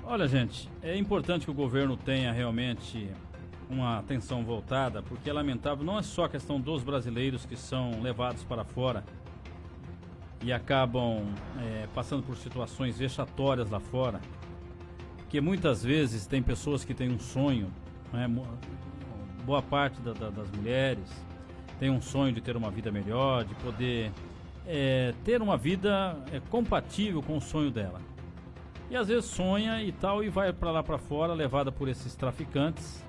Olha, gente, é importante que o governo tenha realmente uma atenção voltada, porque é lamentável, não é só a questão dos brasileiros que são levados para fora e acabam passando por situações vexatórias lá fora, porque muitas vezes tem pessoas que têm um sonho, né? Boa parte das mulheres tem um sonho de ter uma vida melhor, de poder ter uma vida compatível com o sonho dela. E às vezes sonha e tal, e vai para lá para fora, levada por esses traficantes.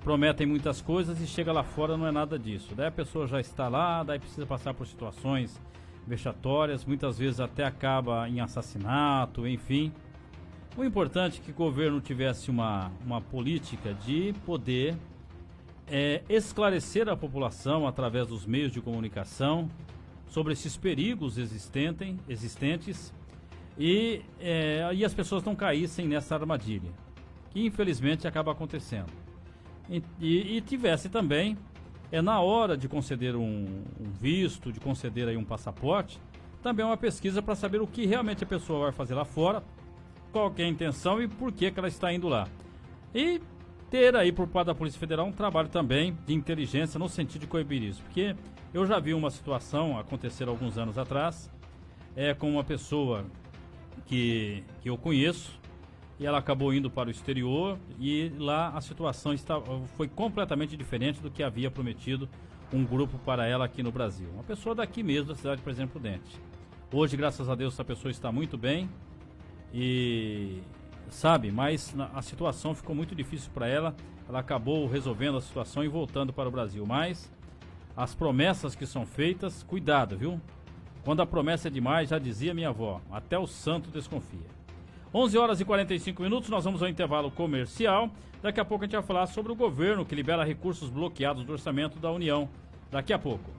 Prometem muitas coisas e chega lá fora, não é nada disso. Daí a pessoa já está lá, daí precisa passar por situações vexatórias, muitas vezes até acaba em assassinato, enfim. O importante é que o governo tivesse uma política de poder esclarecer a população através dos meios de comunicação sobre esses perigos existentes e as pessoas não caíssem nessa armadilha, que infelizmente acaba acontecendo. E tivesse também, na hora de conceder um visto, de conceder aí um passaporte, também uma pesquisa para saber o que realmente a pessoa vai fazer lá fora, qual que é a intenção e por que ela está indo lá. E ter aí por parte da Polícia Federal um trabalho também de inteligência no sentido de coibir isso. Porque eu já vi uma situação acontecer alguns anos atrás, com uma pessoa que eu conheço, e ela acabou indo para o exterior e lá a situação foi completamente diferente do que havia prometido um grupo para ela aqui no Brasil. Uma pessoa daqui mesmo, da cidade de Presidente Prudente. Hoje, graças a Deus, essa pessoa está muito bem e mas a situação ficou muito difícil para ela. Ela acabou resolvendo a situação e voltando para o Brasil. Mas as promessas que são feitas, cuidado, viu? Quando a promessa é demais, já dizia minha avó, até o santo desconfia. 11 horas e 45 minutos, nós vamos ao intervalo comercial. Daqui a pouco a gente vai falar sobre o governo que libera recursos bloqueados do orçamento da União. Daqui a pouco.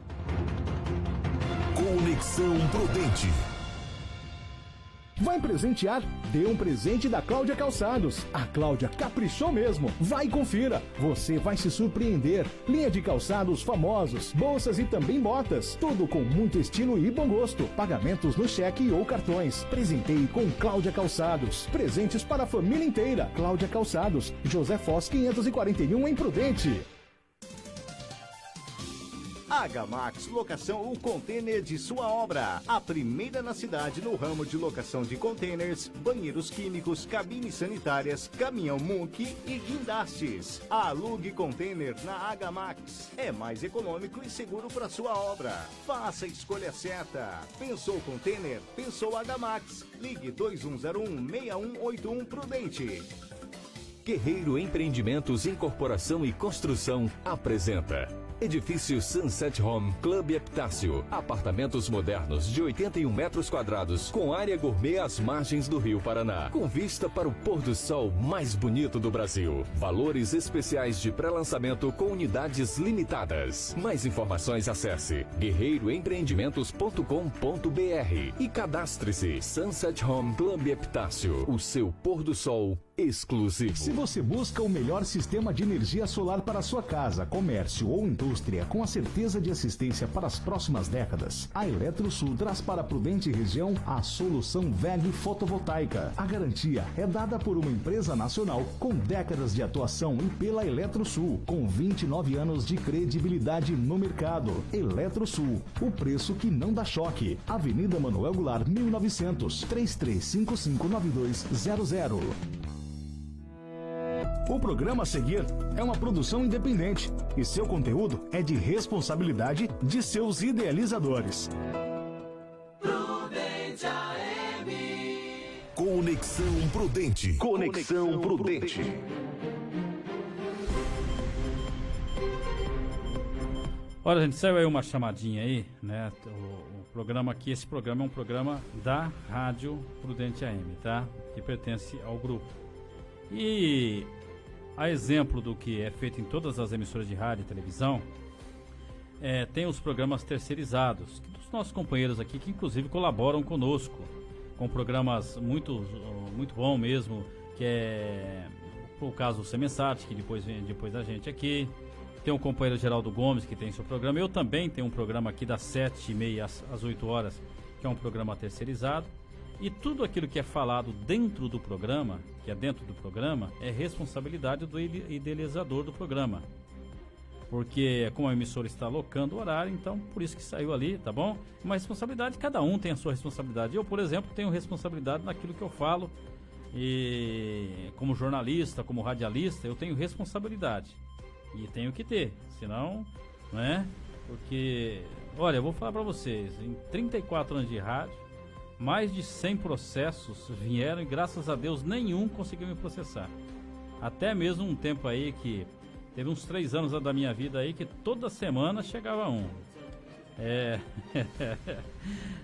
Conexão Prudente. Vai presentear? Dê um presente da Cláudia Calçados. A Cláudia caprichou mesmo. Vai e confira. Você vai se surpreender. Linha de calçados famosos, bolsas e também botas. Tudo com muito estilo e bom gosto. Pagamentos no cheque ou cartões. Presenteie com Cláudia Calçados. Presentes para a família inteira. Cláudia Calçados. José Foz 541 em Prudente. Agamax Locação, o container de sua obra. A primeira na cidade no ramo de locação de containers, banheiros químicos, cabines sanitárias, caminhão Munk e guindastes. Alugue container na Agamax. É mais econômico e seguro para sua obra. Faça a escolha certa. Pensou container? Pensou Agamax. Ligue 2101-6181 Prudente. Guerreiro Empreendimentos, Incorporação e Construção apresenta Edifício Sunset Home Club Epitácio. Apartamentos modernos de 81 metros quadrados com área gourmet às margens do Rio Paraná, com vista para o pôr do sol mais bonito do Brasil. Valores especiais de pré-lançamento com unidades limitadas. Mais informações acesse guerreiroempreendimentos.com.br e cadastre-se. Sunset Home Club Epitácio, o seu pôr do sol exclusivo. Se você busca o melhor sistema de energia solar para sua casa, comércio ou indústria, com a certeza de assistência para as próximas décadas, a Eletrosul traz para a Prudente região a solução WEG fotovoltaica. A garantia é dada por uma empresa nacional com décadas de atuação e pela Eletrosul, com 29 anos de credibilidade no mercado. Eletrosul, o preço que não dá choque. Avenida Manuel Goulart, 1900, 33559200. O programa a seguir é uma produção independente e seu conteúdo é de responsabilidade de seus idealizadores. Prudente AM. Conexão Prudente. Conexão Prudente. Olha, gente, saiu aí uma chamadinha aí, né? O programa aqui, esse programa é um programa da Rádio Prudente AM, tá? Que pertence ao grupo. E a exemplo do que é feito em todas as emissoras de rádio e televisão, tem os programas terceirizados, dos nossos companheiros aqui, que inclusive colaboram conosco, com programas muito bom mesmo, que é o caso do Semensat, que depois vem depois da gente aqui. Tem o companheiro Geraldo Gomes, que tem seu programa. Eu também tenho um programa aqui das 7h30 às 8 horas, que é um programa terceirizado. E tudo aquilo que é falado dentro do programa, é responsabilidade do idealizador do programa. Porque como a emissora está alocando o horário, então por isso que saiu ali, tá bom? Uma responsabilidade, cada um tem a sua responsabilidade. Eu, por exemplo, tenho responsabilidade naquilo que eu falo. E como jornalista, como radialista, eu tenho responsabilidade. E tenho que ter, senão, não é? Porque, olha, eu vou falar para vocês, em 34 anos de rádio, mais de 100 processos vieram e graças a Deus nenhum conseguiu me processar. Até mesmo um tempo aí que teve uns 3 anos da minha vida aí que toda semana chegava um.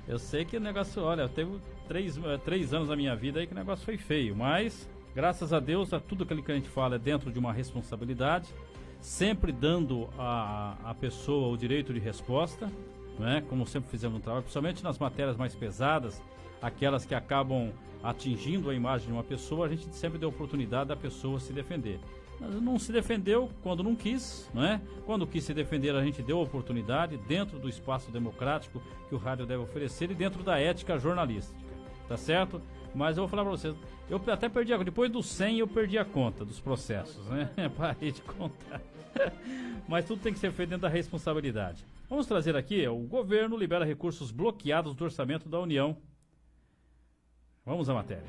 Eu sei que o negócio, olha, teve 3 anos da minha vida aí que o negócio foi feio, mas graças a Deus tudo aquilo que a gente fala é dentro de uma responsabilidade, sempre dando a pessoa o direito de resposta. Não é? Como sempre fizemos no trabalho, principalmente nas matérias mais pesadas, aquelas que acabam atingindo a imagem de uma pessoa, a gente sempre deu oportunidade da pessoa se defender. Não se defendeu quando não quis, não é? Quando quis se defender, a gente deu oportunidade dentro do espaço democrático que o rádio deve oferecer e dentro da ética jornalística, tá certo? Mas eu vou falar para vocês, eu até perdi depois dos 100 eu perdi a conta dos processos, né? Parei de contar. Mas tudo tem que ser feito dentro da responsabilidade. Vamos trazer aqui, o governo libera recursos bloqueados do orçamento da União. Vamos à matéria.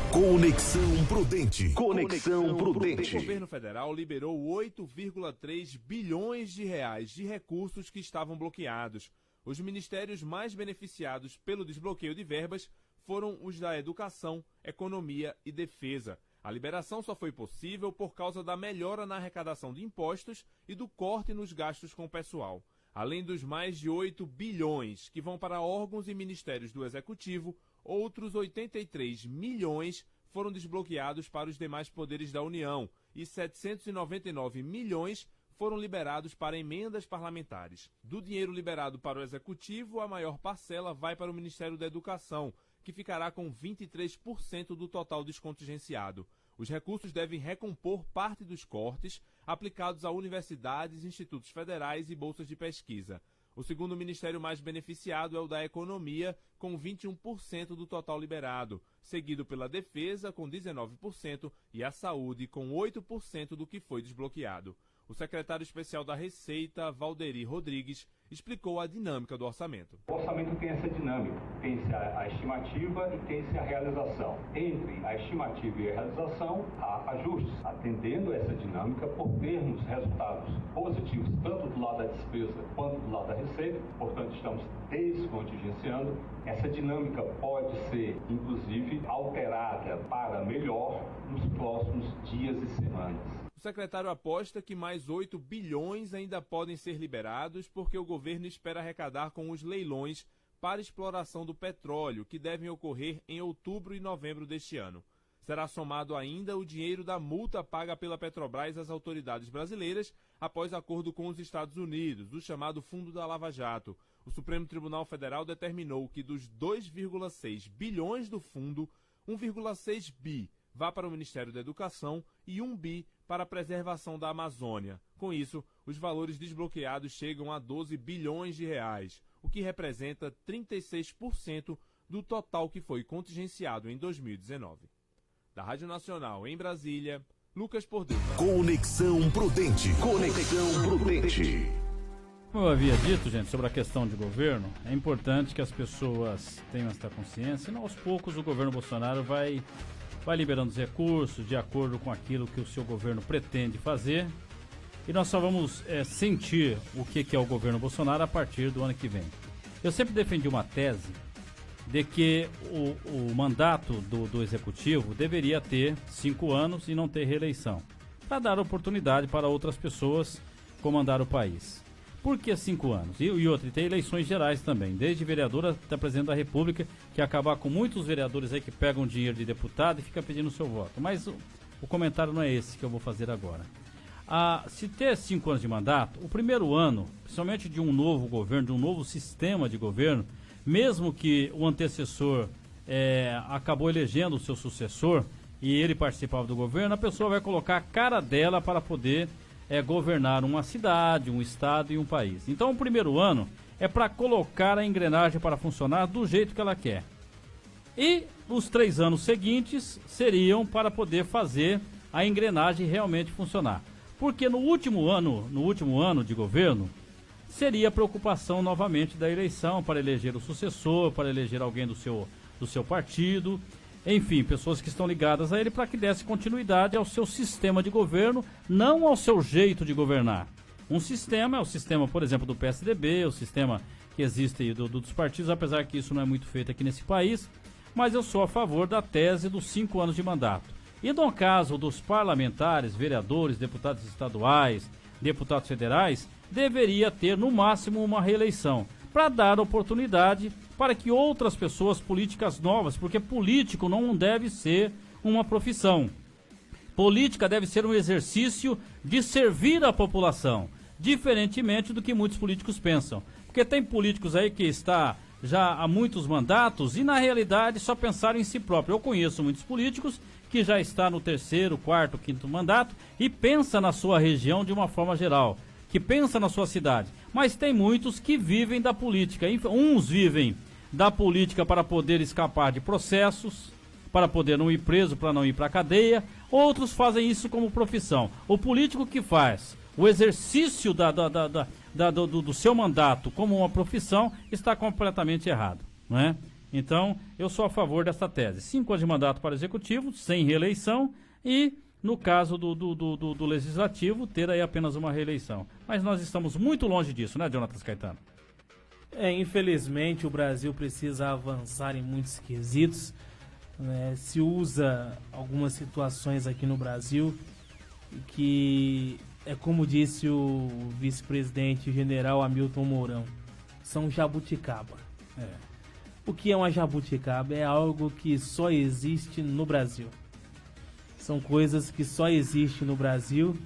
Conexão Prudente. Conexão Prudente. O governo federal liberou 8,3 bilhões de reais de recursos que estavam bloqueados. Os ministérios mais beneficiados pelo desbloqueio de verbas foram os da Educação, Economia e Defesa. A liberação só foi possível por causa da melhora na arrecadação de impostos e do corte nos gastos com o pessoal. Além dos mais de 8 bilhões que vão para órgãos e ministérios do Executivo, outros 83 milhões foram desbloqueados para os demais poderes da União e 799 milhões foram liberados para emendas parlamentares. Do dinheiro liberado para o Executivo, a maior parcela vai para o Ministério da Educação, que ficará com 23% do total descontingenciado. Os recursos devem recompor parte dos cortes aplicados a universidades, institutos federais e bolsas de pesquisa. O segundo ministério mais beneficiado é o da Economia, com 21% do total liberado, seguido pela Defesa, com 19%, e a Saúde, com 8% do que foi desbloqueado. O secretário especial da Receita, Valderi Rodrigues, explicou a dinâmica do orçamento. O orçamento tem essa dinâmica, tem-se a estimativa e tem-se a realização. Entre a estimativa e a realização, há ajustes, atendendo a essa dinâmica por termos resultados positivos, tanto do lado da despesa quanto do lado da receita, portanto estamos descontingenciando. Essa dinâmica pode ser, inclusive, alterada para melhor nos próximos dias e semanas. O secretário aposta que mais 8 bilhões ainda podem ser liberados porque o governo espera arrecadar com os leilões para exploração do petróleo, que devem ocorrer em outubro e novembro deste ano. Será somado ainda o dinheiro da multa paga pela Petrobras às autoridades brasileiras após acordo com os Estados Unidos, o chamado Fundo da Lava Jato. O Supremo Tribunal Federal determinou que dos 2,6 bilhões do fundo, 1,6 bi vá para o Ministério da Educação e 1 bi para a preservação da Amazônia. Com isso, os valores desbloqueados chegam a 12 bilhões de reais, o que representa 36% do total que foi contingenciado em 2019. Da Rádio Nacional em Brasília, Lucas Pordeiro. Conexão Prudente. Conexão Prudente. Como eu havia dito, gente, sobre a questão de governo, é importante que as pessoas tenham esta consciência, e aos poucos o governo Bolsonaro vai liberando os recursos de acordo com aquilo que o seu governo pretende fazer, e nós só vamos sentir o que é o governo Bolsonaro a partir do ano que vem. Eu sempre defendi uma tese de que o mandato do executivo deveria ter 5 anos e não ter reeleição, para dar oportunidade para outras pessoas comandar o país. Por que 5 anos? E outra, tem eleições gerais também, desde vereador até presidente da República, que acabar com muitos vereadores aí que pegam dinheiro de deputado e fica pedindo o seu voto. Mas o comentário não é esse que eu vou fazer agora. Se ter 5 anos de mandato, o primeiro ano, principalmente de um novo governo, de um novo sistema de governo, mesmo que o antecessor acabou elegendo o seu sucessor e ele participava do governo, a pessoa vai colocar a cara dela para poder governar uma cidade, um estado e um país. Então o primeiro ano é para colocar a engrenagem para funcionar do jeito que ela quer. E os 3 anos seguintes seriam para poder fazer a engrenagem realmente funcionar. Porque no último ano de governo, seria a preocupação novamente da eleição para eleger o sucessor, para eleger alguém do seu partido, enfim, pessoas que estão ligadas a ele para que desse continuidade ao seu sistema de governo, não ao seu jeito de governar. Um sistema é o sistema, por exemplo, do PSDB, o sistema que existe aí dos partidos, apesar que isso não é muito feito aqui nesse país, mas eu sou a favor da tese dos 5 anos de mandato. E no caso dos parlamentares, vereadores, deputados estaduais, deputados federais, deveria ter no máximo uma reeleição, para dar oportunidade para que outras pessoas políticas novas, porque político não deve ser uma profissão. Política deve ser um exercício de servir a população, diferentemente do que muitos políticos pensam. Porque tem políticos aí que está já há muitos mandatos e na realidade só pensaram em si próprio. Eu conheço muitos políticos que já está no 3º, 4º, 5º mandato e pensa na sua região de uma forma geral, que pensa na sua cidade. Mas tem muitos que vivem da política. Uns vivem da política para poder escapar de processos, para poder não ir preso, para não ir para a cadeia. Outros fazem isso como profissão. O político que faz o exercício do seu mandato como uma profissão está completamente errado, não é? Então, eu sou a favor dessa tese. 5 anos de mandato para o executivo, sem reeleição, e no caso do legislativo, ter aí apenas uma reeleição. Mas nós estamos muito longe disso, né, Jonatas Caetano? Infelizmente o Brasil precisa avançar em muitos quesitos. Se usa algumas situações aqui no Brasil que é como disse o vice-presidente general Hamilton Mourão, são jabuticaba. O que é uma jabuticaba? É algo que só existe no Brasil. São coisas que só existem no Brasil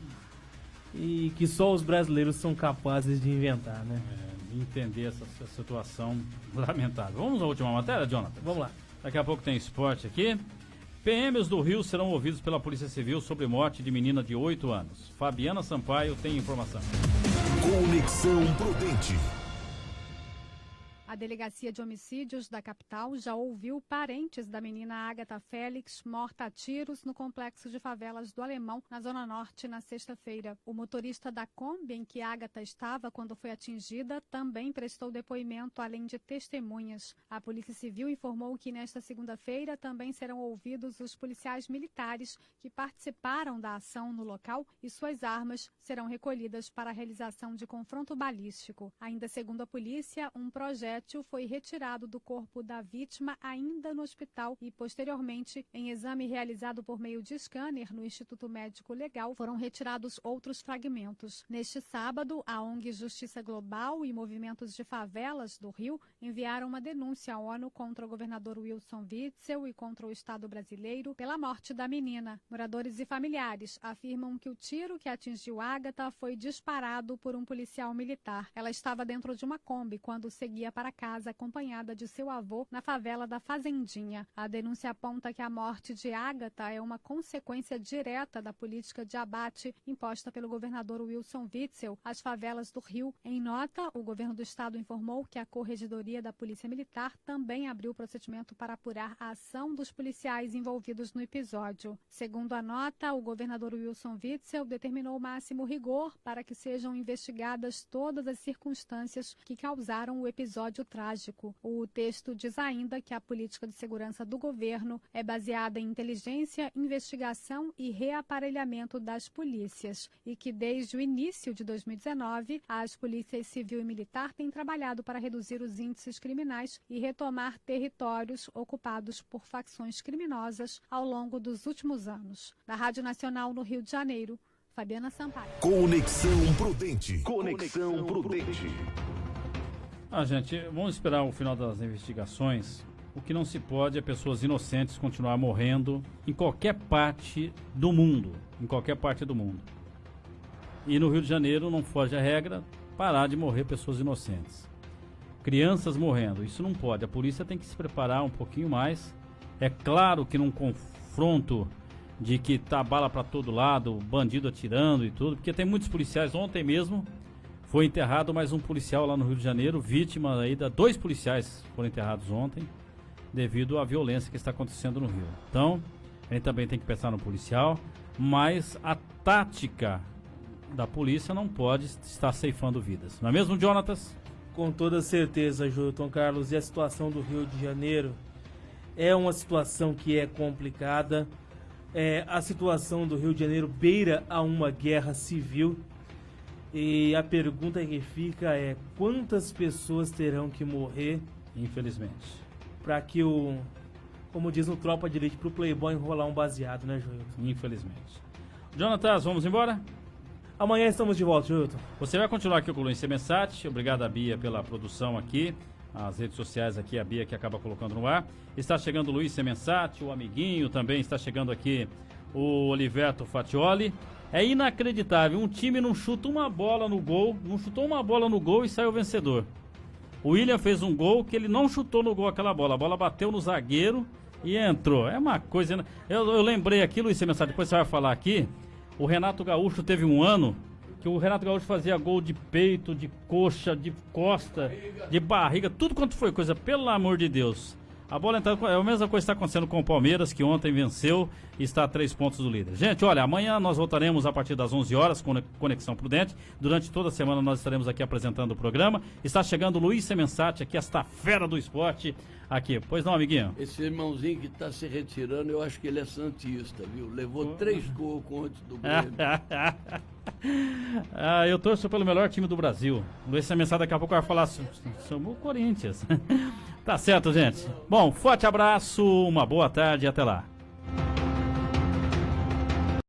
e que só os brasileiros são capazes de inventar, né? Entender essa situação lamentável. Vamos à última matéria, Jonathan? Vamos lá. Daqui a pouco tem esporte aqui. PMs do Rio serão ouvidos pela Polícia Civil sobre morte de menina de 8 anos. Fabiana Sampaio tem informação. Conexão Prudente. A Delegacia de Homicídios da capital já ouviu parentes da menina Agatha Félix, morta a tiros no complexo de favelas do Alemão, na Zona Norte, na sexta-feira. O motorista da Kombi em que Agatha estava quando foi atingida também prestou depoimento, além de testemunhas. A Polícia Civil informou que nesta segunda-feira também serão ouvidos os policiais militares que participaram da ação no local e suas armas serão recolhidas para a realização de confronto balístico. Ainda segundo a polícia, um projétil foi retirado do corpo da vítima ainda no hospital e, posteriormente, em exame realizado por meio de scanner no Instituto Médico Legal, foram retirados outros fragmentos. Neste sábado, a ONG Justiça Global e movimentos de favelas do Rio enviaram uma denúncia à ONU contra o governador Wilson Witzel e contra o Estado brasileiro pela morte da menina. Moradores e familiares afirmam que o tiro que atingiu Agatha foi disparado por um policial militar. Ela estava dentro de uma Kombi quando seguia para casa acompanhada de seu avô na favela da Fazendinha. A denúncia aponta que a morte de Agatha é uma consequência direta da política de abate imposta pelo governador Wilson Witzel às favelas do Rio. Em nota, o governo do estado informou que a Corregedoria da Polícia Militar também abriu procedimento para apurar a ação dos policiais envolvidos no episódio. Segundo a nota, o governador Wilson Witzel determinou o máximo rigor para que sejam investigadas todas as circunstâncias que causaram o episódio trágico. O texto diz ainda que a política de segurança do governo é baseada em inteligência, investigação e reaparelhamento das polícias e que desde o início de 2019 as polícias civil e militar têm trabalhado para reduzir os índices criminais e retomar territórios ocupados por facções criminosas ao longo dos últimos anos. Da Rádio Nacional no Rio de Janeiro, Fabiana Sampaio. Conexão Prudente. Conexão Prudente. Gente, vamos esperar o final das investigações. O que não se pode é pessoas inocentes continuar morrendo em qualquer parte do mundo. Em qualquer parte do mundo. E no Rio de Janeiro não foge a regra parar de morrer pessoas inocentes. Crianças morrendo, isso não pode. A polícia tem que se preparar um pouquinho mais. É claro que num confronto de que tá bala para todo lado, bandido atirando e tudo, porque tem muitos policiais. Ontem mesmo foi enterrado mais um policial lá no Rio de Janeiro, vítima aí dois policiais foram enterrados ontem, devido à violência que está acontecendo no Rio. Então, a gente também tem que pensar no policial, mas a tática da polícia não pode estar ceifando vidas. Não é mesmo, Jonatas? Com toda certeza, Júlio Carlos, e a situação do Rio de Janeiro é uma situação que é complicada. A situação do Rio de Janeiro beira a uma guerra civil. E a pergunta que fica é: quantas pessoas terão que morrer, infelizmente, para que como diz no Tropa de Elite, pro Playboy enrolar um baseado, né, Júlio? Infelizmente. Jonatas, vamos embora? Amanhã estamos de volta, Júlio. Você vai continuar aqui com o Luiz Semensati. Obrigado a Bia pela produção aqui. As redes sociais aqui, a Bia que acaba colocando no ar. Está chegando o Luiz Semensati, o amiguinho também. Está chegando aqui o Oliverto Fatioli. É inacreditável, um time não chuta uma bola no gol, não chutou uma bola no gol e saiu vencedor. O William fez um gol que ele não chutou no gol aquela bola, a bola bateu no zagueiro e entrou. É uma coisa... Eu lembrei aqui, Luiz Semensati, depois você vai falar aqui, o Renato Gaúcho teve um ano que o Renato Gaúcho fazia gol de peito, de coxa, de costa, de barriga, tudo quanto foi coisa, pelo amor de Deus. A bola entrando, é a mesma coisa que está acontecendo com o Palmeiras, que ontem venceu e está a 3 pontos do líder. Gente, olha, amanhã nós voltaremos a partir das 11 horas com Conexão Prudente. Durante toda a semana nós estaremos aqui apresentando o programa. Está chegando o Luiz Semensati, aqui esta fera do esporte. Aqui, pois não, amiguinho? Esse irmãozinho que está se retirando, eu acho que ele é santista, viu? Levou 3 gols antes do Grêmio. Eu torço pelo melhor time do Brasil. O Luiz Semensati daqui a pouco vai falar sobre o Corinthians. Tá certo, gente. Bom, forte abraço, uma boa tarde e até lá.